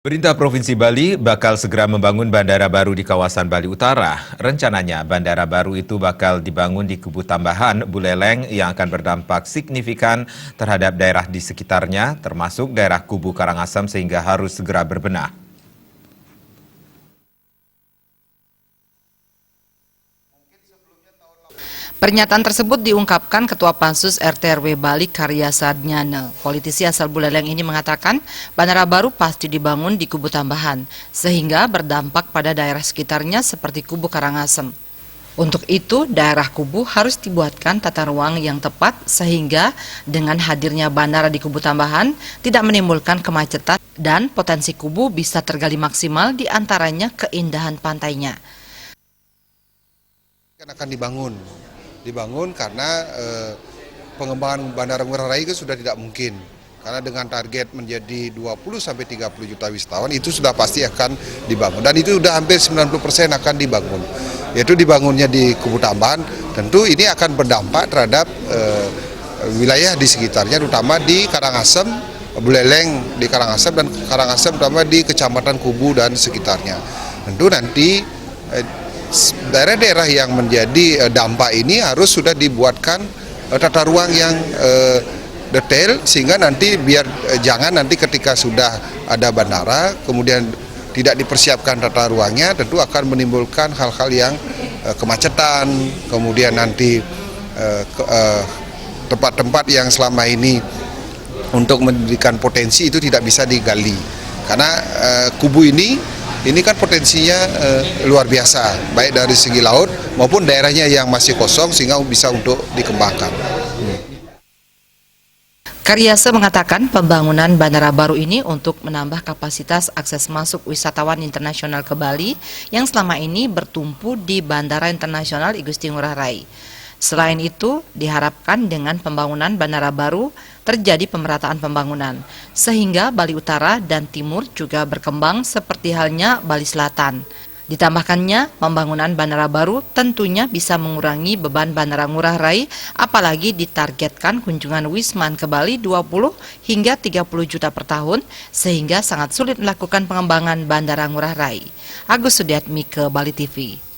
Pemerintah Provinsi Bali bakal segera membangun bandara baru di kawasan Bali Utara. Rencananya, bandara baru itu bakal dibangun di Kubu Tambahan, Buleleng, yang akan berdampak signifikan terhadap daerah di sekitarnya, termasuk daerah Kubu Karangasem, sehingga harus segera berbenah. Pernyataan tersebut diungkapkan Ketua Pansus RT/RW Bali Karya Sadnyana. Politisi asal Buleleng ini mengatakan bandara baru pasti dibangun di Kubu Tambahan, sehingga berdampak pada daerah sekitarnya seperti Kubu Karangasem. Untuk itu, daerah Kubu harus dibuatkan tata ruang yang tepat sehingga dengan hadirnya bandara di Kubu Tambahan tidak menimbulkan kemacetan dan potensi Kubu bisa tergali maksimal, di antaranya keindahan pantainya. Akan dibangun karena pengembangan Bandara Ngurah Rai itu sudah tidak mungkin, karena dengan target menjadi 20-30 juta wisatawan itu sudah pasti akan dibangun, dan itu sudah hampir 90% akan dibangun, yaitu dibangunnya di Kubu Tambahan. Tentu ini akan berdampak terhadap wilayah di sekitarnya, terutama di Karangasem, Buleleng di Karangasem, dan Karangasem terutama di Kecamatan Kubu dan sekitarnya. Tentu nanti daerah-daerah yang menjadi dampak ini harus sudah dibuatkan tata ruang yang detail, sehingga nanti jangan nanti ketika sudah ada bandara kemudian tidak dipersiapkan tata ruangnya, tentu akan menimbulkan hal-hal yang kemacetan, kemudian nanti tempat-tempat yang selama ini untuk memberikan potensi itu tidak bisa digali, karena kubu ini kan potensinya luar biasa, baik dari segi laut maupun daerahnya yang masih kosong sehingga bisa untuk dikembangkan. Karyasa mengatakan pembangunan bandara baru ini untuk menambah kapasitas akses masuk wisatawan internasional ke Bali yang selama ini bertumpu di Bandara Internasional I Gusti Ngurah Rai. Selain itu, diharapkan dengan pembangunan bandara baru terjadi pemerataan pembangunan, sehingga Bali Utara dan Timur juga berkembang seperti halnya Bali Selatan. Ditambahkannya, pembangunan bandara baru tentunya bisa mengurangi beban Bandara Ngurah Rai, apalagi ditargetkan kunjungan Wisman ke Bali 20 hingga 30 juta per tahun, sehingga sangat sulit melakukan pengembangan Bandara Ngurah Rai. Agus Sudiatmi ke Bali TV.